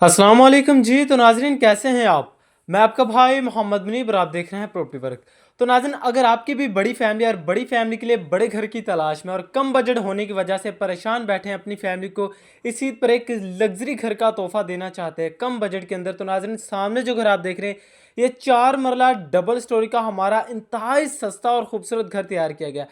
अस्सलाम वालेकुम जी। तो नाजरीन कैसे हैं आप। मैं आपका भाई मोहम्मद मुनीब और आप देख रहे हैं प्रॉपर्टी वर्क। तो नाजरीन अगर आपकी भी बड़ी फैमिली और बड़ी फैमिली के लिए बड़े घर की तलाश में और कम बजट होने की वजह से परेशान बैठे हैं अपनी फैमिली को इस ईद पर एक लग्जरी घर का तोहफा देना चाहते हैं कम बजट के अंदर, तो नाजरीन सामने जो घर आप देख रहे हैं ये 4 मरला डबल स्टोरी का हमारा इंतहाई सस्ता और खूबसूरत घर तैयार किया गया।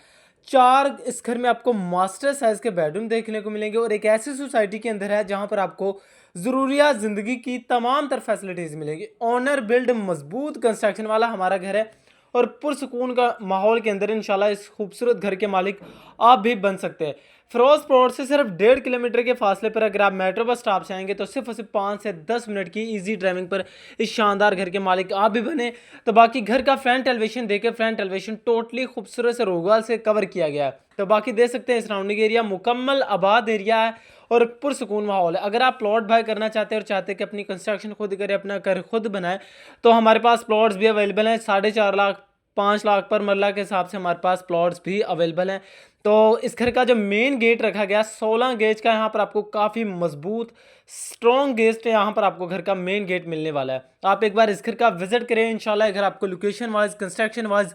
चार इस घर में आपको मास्टर साइज के बेडरूम देखने को मिलेंगे और एक ऐसी सोसाइटी के अंदर है जहां पर आपको ज़रूरियात ज़िंदगी की तमाम तर फैसिलिटीज़ मिलेगी। ऑनर बिल्ड मजबूत कंस्ट्रक्शन वाला हमारा घर है और पुरसकून का माहौल के अंदर इंशाल्लाह इस खूबसूरत घर के मालिक आप भी बन सकते हैं। फिरोज प्लॉट से सिर्फ 1.5 किलोमीटर के फासले पर अगर आप मेट्रो बस स्टॉप से आएंगे तो सिर्फ और सिर्फ 5 से 10 मिनट की इजी ड्राइविंग पर इस शानदार घर के मालिक आप भी बने। तो बाकी घर का फ्रंट एलिवेशन देखे, फ्रंट एलिवेशन टोटली खूबसूरत से रोगाल से कवर किया गया है। तो बाकी देख सकते हैं सराउंडिंग एरिया मुकम्मल आबाद एरिया है और पुरसकून माहौल है। अगर आप प्लॉट बाय करना चाहते हैं और चाहते हैं कि अपनी कंस्ट्रक्शन खुद करें, अपना घर खुद बनाए, तो हमारे पास प्लॉट्स भी अवेलेबल हैं। 4.5 लाख 5 लाख पर मरला के हिसाब से हमारे पास प्लॉट्स भी अवेलेबल हैं। तो इस घर का जो मेन गेट रखा गया 16 गेज का, यहाँ पर आपको काफ़ी मजबूत स्ट्रॉन्ग गेट यहाँ पर आपको घर का मेन गेट मिलने वाला है। आप एक बार इस घर का विजिट करें, इंशाल्लाह घर आपको लोकेशन वाइज कंस्ट्रक्शन वाइज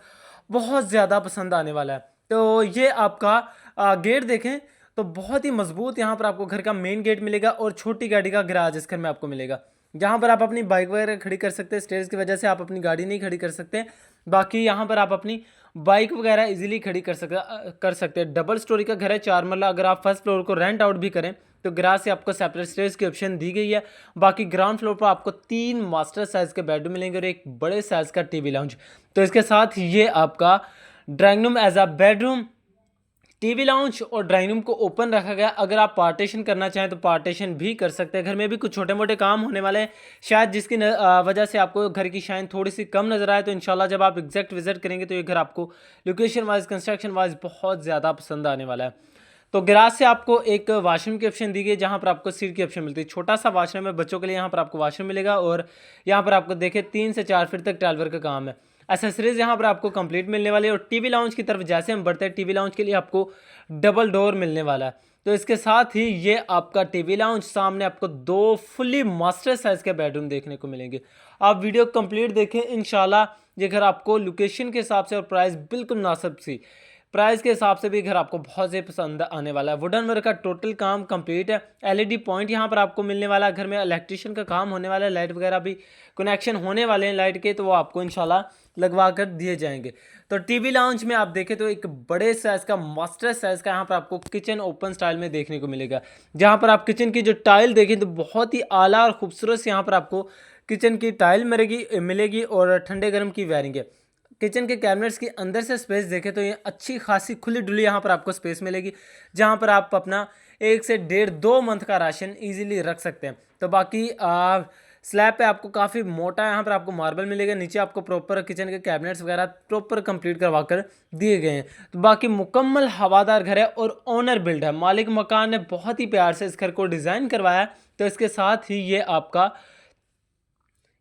बहुत ज़्यादा पसंद आने वाला है। तो ये आपका गेट देखें तो बहुत ही मजबूत यहाँ पर आपको घर का मेन गेट मिलेगा और छोटी गाड़ी का गैराज इस घर में आपको मिलेगा, जहाँ पर आप अपनी बाइक वगैरह खड़ी कर सकते हैं। स्टेयर्स की वजह से आप अपनी गाड़ी नहीं खड़ी कर सकते, बाकी यहाँ पर आप अपनी बाइक वगैरह इजीली खड़ी कर सकते हैं। डबल स्टोरी का घर है 4 मरला। अगर आप फर्स्ट फ्लोर को रेंट आउट भी करें तो गैराज से आपको सेपरेट स्टेयर्स की ऑप्शन दी गई है। बाकी ग्राउंड फ्लोर पर आपको 3 मास्टर साइज के बेडरूम मिलेंगे और एक बड़े साइज का टीवी लाउंज। तो इसके साथ ये आपका drawing room as a bedroom, TV lounge और ड्राइंग रूम को ओपन रखा गया। अगर आप पार्टीशन करना चाहें तो पार्टीशन भी कर सकते हैं। घर में भी कुछ छोटे मोटे काम होने वाले हैं शायद, जिसकी वजह से आपको घर की शाइन थोड़ी सी कम नजर आए, तो इंशाल्लाह जब आप एग्जैक्ट विजिट करेंगे तो ये घर आपको लोकेशन वाइज कंस्ट्रक्शन वाइज बहुत ज़्यादा पसंद आने वाला है। तो गैराज से आपको एक वाशरूम की ऑप्शन दी गई, जहाँ पर आपको सीट की ऑप्शन मिलती है। छोटा सा वाशरूम है बच्चों के लिए, यहाँ पर आपको वाशरूम मिलेगा और यहाँ पर आपको देखे 3 से 4 फीट तक टाइलवर का काम है। एसेसरीज यहाँ पर आपको कंप्लीट मिलने वाली है और टीवी लाउंज की तरफ जैसे हम बढ़ते हैं, टीवी लाउंज के लिए आपको डबल डोर मिलने वाला है। तो इसके साथ ही ये आपका टीवी लाउंज, सामने आपको 2 फुली मास्टर साइज के बेडरूम देखने को मिलेंगे। आप वीडियो कंप्लीट देखें, इंशाल्लाह ये घर आपको लोकेशन के हिसाब से और प्राइस बिल्कुल मुनासिब सी प्राइस के हिसाब से भी घर आपको बहुत से पसंद आने वाला है। वुडन वर्क का टोटल काम कंप्लीट है। एलईडी पॉइंट यहाँ पर आपको मिलने वाला है। घर में इलेक्ट्रिशियन का काम होने वाला है, लाइट वगैरह भी कनेक्शन होने वाले हैं लाइट के, तो वो आपको इंशाल्लाह लगवा कर दिए जाएंगे। तो टीवी लाउंज में आप देखें तो एक बड़े साइज का मास्टर साइज का यहाँ पर आपको किचन ओपन स्टाइल में देखने को मिलेगा, जहाँ पर आप किचन की जो टाइल देखें तो बहुत ही आला और खूबसूरत से यहाँ पर आपको किचन की टाइल मिलेगी और ठंडे गर्म की वायरिंग है। किचन के कैबिनेट्स की अंदर से स्पेस देखें तो ये अच्छी खासी खुली डुली यहाँ पर आपको स्पेस मिलेगी, जहाँ पर आप अपना 1 से 1.5 2 मंथ का राशन इजीली रख सकते हैं। तो बाकी स्लैब पे आपको काफ़ी मोटा यहाँ पर आपको मार्बल मिलेगा, नीचे आपको प्रॉपर किचन के कैबिनेट्स वगैरह प्रॉपर कंप्लीट करवा कर दिए गए हैं। तो बाकी मुकम्मल हवादार घर है और ओनर बिल्ड है। मालिक मकान ने बहुत ही प्यार से इस घर को डिज़ाइन करवाया है। तो इसके साथ ही ये आपका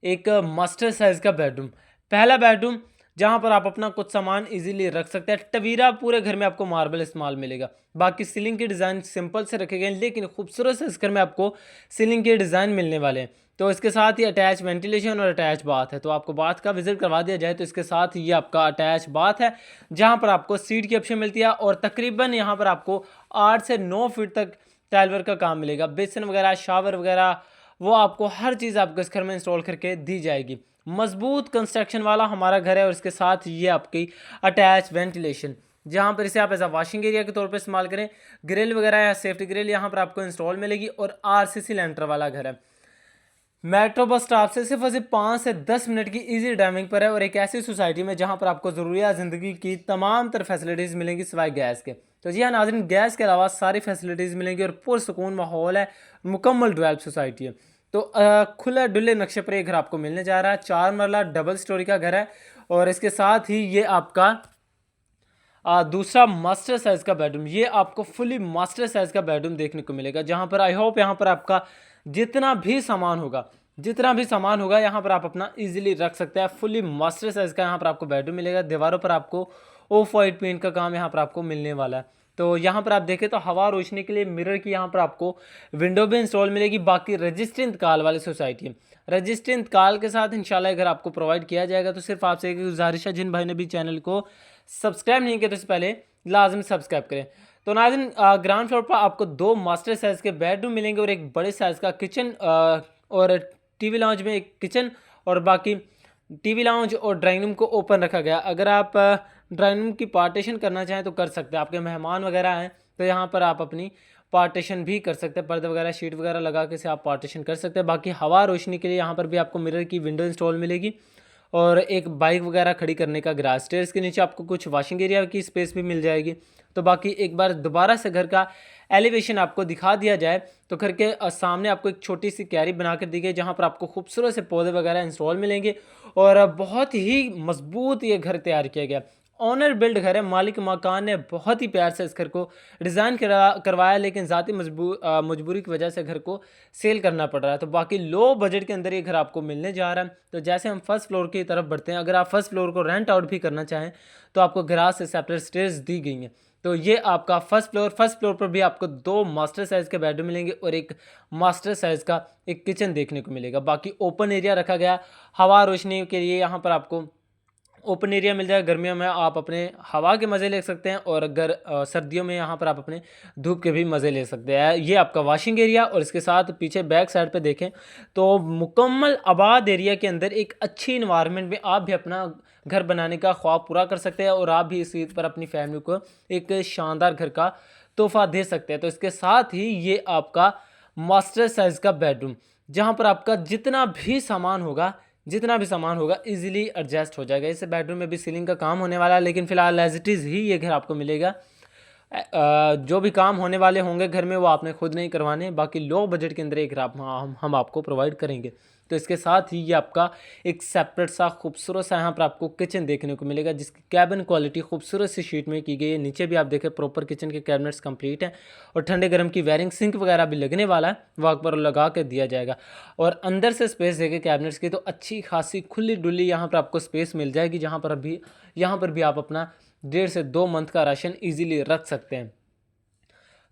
एक मास्टर साइज का बेडरूम, पहला बेडरूम, जहां पर आप अपना कुछ सामान इजीली रख सकते हैं। टवीरा पूरे घर में आपको मार्बल इस्तेमाल मिलेगा। बाकी सीलिंग के डिज़ाइन सिंपल से रखे गए हैं, लेकिन खूबसूरत से इस घर में आपको सीलिंग के डिज़ाइन मिलने वाले हैं। तो इसके साथ ही अटैच वेंटिलेशन और अटैच बाथ है। तो आपको बाथ का विजिट करवा दिया जाए तो इसके साथ ये आपका अटैच बाथ है, जहाँ पर आपको सीट की ऑप्शन मिलती है और तकरीबन यहाँ पर आपको 8 से 9 फीट तक टाइलवर का काम मिलेगा। बेसन वगैरह, शावर वगैरह, वो आपको हर चीज़ आपको इस घर में इंस्टॉल करके दी जाएगी। मजबूत कंस्ट्रक्शन वाला हमारा घर है और इसके साथ ये आपकी अटैच वेंटिलेशन, जहाँ पर इसे आप एज अ वॉशिंग एरिया के तौर पर इस्तेमाल करें। ग्रिल वगैरह या सेफ्टी ग्रिल यहाँ पर आपको इंस्टॉल मिलेगी और आरसीसी लेंटर वाला घर है। मेट्रो बस स्टॉप से सिर्फ और सिर्फ 5 से 10 मिनट की इजी ड्राइविंग पर है और एक ऐसी सोसाइटी में जहाँ पर आपको ज़रूरियात ज़िंदगी की तमाम तर फैसिलिटीज़ मिलेंगी सिवाय गैस के। तो जी हाँ नाज़रीन, गैस के अलावा सारी फैसिलिटीज़ मिलेंगी और पुरसकून माहौल है, मुकम्मल डेवलप सोसाइटी है। तो खुला डुल्ले नक्शे पर एक घर आपको मिलने जा रहा है। 4 मरला डबल स्टोरी का घर है और इसके साथ ही ये आपका दूसरा मास्टर साइज का बेडरूम, ये आपको फुली मास्टर साइज का बेडरूम देखने को मिलेगा, जहां पर आई होप यहाँ पर आपका जितना भी सामान होगा यहाँ पर आप अपना इजीली रख सकते हैं। फुली मास्टर साइज का यहाँ पर आपको बेडरूम मिलेगा। दीवारों पर आपको ऑफ वाइट पेंट का काम यहाँ पर आपको मिलने वाला है। तो यहाँ पर आप देखें तो हवा रोशनी के लिए मिरर की यहाँ पर आपको विंडो भी इंस्टॉल मिलेगी। बाकी रजिस्टर इंतकाल वाली सोसाइटी है, रजिस्टर इंतकाल के साथ इंशाल्लाह अगर आपको प्रोवाइड किया जाएगा। तो सिर्फ आपसे एक गुजारिश है, जिन भाई ने भी चैनल को सब्सक्राइब नहीं किया तो इससे पहले लाजमी सब्सक्राइब करें। तो नाज़रीन ग्राउंड फ्लोर पर आपको 2 मास्टर साइज़ के बेडरूम मिलेंगे और एक बड़े साइज़ का किचन और टीवी लाउंज में एक किचन, और बाकी टीवी लाउंज और ड्राइंग रूम को ओपन रखा गया। अगर आप ड्राइंग रूम की पार्टीशन करना चाहें तो कर सकते हैं, आपके मेहमान वगैरह हैं तो यहाँ पर आप अपनी पार्टीशन भी कर सकते हैं, पर्दे वगैरह शीट वगैरह लगा के से आप पार्टीशन कर सकते हैं। बाकी हवा रोशनी के लिए यहाँ पर भी आपको मिरर की विंडो इंस्टॉल मिलेगी और एक बाइक वगैरह खड़ी करने का ग्रास, स्टेयर्स के नीचे आपको कुछ वॉशिंग एरिया की स्पेस भी मिल जाएगी। तो बाकी एक बार दोबारा से घर का एलिवेशन आपको दिखा दिया जाए तो घर के सामने आपको एक छोटी सी क्यारी बना कर दी गई, जहाँ पर आपको खूबसूरत से पौधे वगैरह इंस्टॉल मिलेंगे और बहुत ही मजबूत ये घर तैयार किया गया। ऑनर बिल्ड घर है, मालिक मकान ने बहुत ही प्यार से इस घर को डिज़ाइन करवाया, लेकिन ज़ाती मजबूरी की वजह से घर को सेल करना पड़ रहा है। तो बाकी लो बजट के अंदर ये घर आपको मिलने जा रहा है। तो जैसे हम फर्स्ट फ्लोर की तरफ बढ़ते हैं, अगर आप फर्स्ट फ्लोर को रेंट आउट भी करना चाहें तो आपको ग्रास से सेपरेट स्टेयर्स दी गई हैं। तो ये आपका फर्स्ट फ्लोर पर भी आपको 2 मास्टर साइज़ के बेडरूम मिलेंगे और एक मास्टर साइज़ का एक किचन देखने को मिलेगा। बाकी ओपन एरिया रखा गया हवा रोशनी के लिए, यहाँ पर आपको ओपन एरिया मिल जाएगा। गर्मियों में आप अपने हवा के मज़े ले सकते हैं और सर्दियों में यहाँ पर आप अपने धूप के भी मज़े ले सकते हैं। ये आपका वॉशिंग एरिया, और इसके साथ पीछे बैक साइड पे देखें तो मुकम्मल आबाद एरिया के अंदर एक अच्छी इन्वायरमेंट में आप भी अपना घर बनाने का ख्वाब पूरा कर सकते हैं और आप भी इस ईद पर अपनी फैमिली को एक शानदार घर का तोहफा दे सकते हैं। तो इसके साथ ही ये आपका मास्टर साइज़ का बेडरूम, जहाँ पर आपका जितना भी सामान होगा इजीली एडजस्ट हो जाएगा। इस बेडरूम में भी सीलिंग का काम होने वाला है, लेकिन फ़िलहाल एज इट इज़ ही ये घर आपको मिलेगा। जो भी काम होने वाले होंगे घर में वो आपने खुद नहीं करवाने, बाकी लो बजट के अंदर एक हम आपको प्रोवाइड करेंगे। तो इसके साथ ही ये आपका एक सेपरेट सा खूबसूरत सा यहाँ पर आपको किचन देखने को मिलेगा, जिसकी कैबिन क्वालिटी खूबसूरत सी शीट में की गई है। नीचे भी आप देखें प्रॉपर किचन के कैबिनेट्स कंप्लीट हैं और ठंडे गर्म की वायरिंग सिंक वगैरह भी लगने वाला है, वहाँ पर लगा के दिया जाएगा। और अंदर से स्पेस देखे कैबिनेट्स की तो अच्छी खासी खुली डुली यहाँ पर आपको स्पेस मिल जाएगी, जहाँ पर भी आप अपना 1.5 से 2 मंथ का राशन ईजिली रख सकते हैं।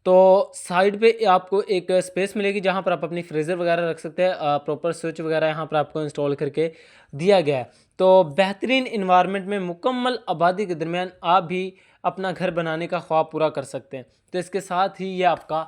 तो साइड पे आपको एक स्पेस मिलेगी जहाँ पर आप अपनी फ्रीज़र वगैरह रख सकते हैं। प्रॉपर स्विच वगैरह यहाँ पर आपको इंस्टॉल करके दिया गया है। तो बेहतरीन इन्वायरमेंट में मुकम्मल आबादी के दरमियान आप भी अपना घर बनाने का ख्वाब पूरा कर सकते हैं। तो इसके साथ ही ये आपका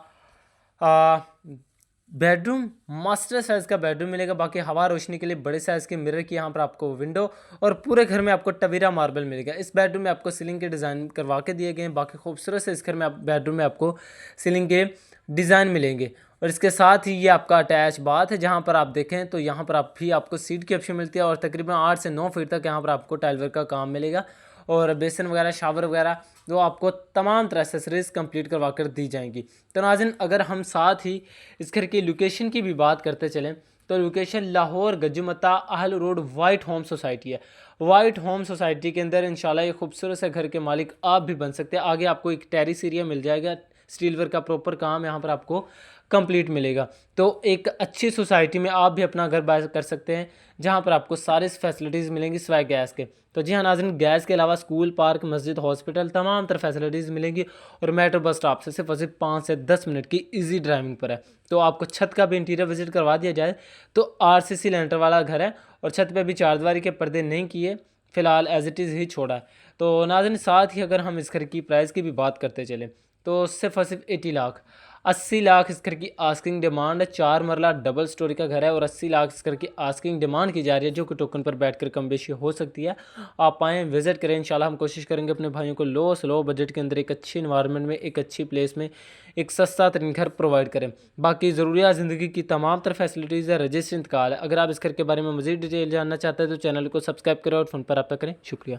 बेडरूम मास्टर साइज़ का बेडरूम मिलेगा। बाकी हवा रोशनी के लिए बड़े साइज़ के मिरर की यहाँ पर आपको विंडो, और पूरे घर में आपको टवेरा मार्बल मिलेगा। इस बेडरूम में आपको सीलिंग के डिज़ाइन करवा के दिए गए हैं। बाकी खूबसूरत से इस घर में बेडरूम में आपको सीलिंग के डिज़ाइन मिलेंगे। और इसके साथ ही ये आपका अटैच बाथ है, जहाँ पर आप देखें तो यहाँ पर आपको सीट की ऑप्शन मिलती है और तकरीबन 8 से 9 फीट तक यहाँ पर आपको टाइल वर्क का काम मिलेगा। और बेसन वगैरह शावर वगैरह जो आपको तमाम तरह एसेसरीज कंप्लीट करवा कर दी जाएंगी। तो नाज़रीन अगर हम साथ ही इस घर की लोकेशन की भी बात करते चलें तो लोकेशन लाहौर गजुमता अहल रोड वाइट होम सोसाइटी है। वाइट होम सोसाइटी के अंदर इंशाल्लाह ये खूबसूरत से घर के मालिक आप भी बन सकते हैं। आगे आपको एक टेरिस एरिया मिल जाएगा, स्टील वर्क का प्रॉपर काम यहाँ पर आपको कंप्लीट मिलेगा। तो एक अच्छी सोसाइटी में आप भी अपना घर बाय कर सकते हैं, जहाँ पर आपको सारी फैसिलिटीज़ मिलेंगी सिवाय गैस के। तो जी हाँ नाज़रीन, गैस के अलावा स्कूल, पार्क, मस्जिद, हॉस्पिटल तमाम तरह फैसिलिटीज़ मिलेंगी और मेट्रो बस स्टॉप से सिर्फ 5 से 10 मिनट की इजी ड्राइविंग पर है। तो आपको छत का भी इंटीरियर विजिट करवा दिया जाए तो आरसीसी लेंटर वाला घर है और छत पे भी चारदीवारी के पर्दे नहीं किए, फ़िलहाल एज इट इज़ ही छोड़ा है। तो नाज़रीन साथ ही अगर हम इस घर की प्राइस की भी बात करते चलें तो सिर्फ 80 लाख इस घर की आस्किंग डिमांड है। 4 मरला डबल स्टोरी का घर है और 80 लाख इस घर की आस्किंग डिमांड की जा रही है, जो कि टोकन पर बैठकर कम बेशी हो सकती है। आप आएँ, विज़िट करें, इंशाल्लाह हम कोशिश करेंगे अपने भाइयों को लो बजट के अंदर एक अच्छी इन्वायरमेंट में, एक अच्छी प्लेस में एक सस्ता तरीन घर प्रोवाइड करें। बाकी ज़रूरियात ज़िंदगी की तमाम तरह फैसिलिटीज़ है, रजिस्टर इंतकाल है। अगर आप इस घर के बारे में मज़ीद डिटेल जानना चाहते हैं तो चैनल को सब्सक्राइब करें और फ़ोन पर रब्ता करें। शुक्रिया।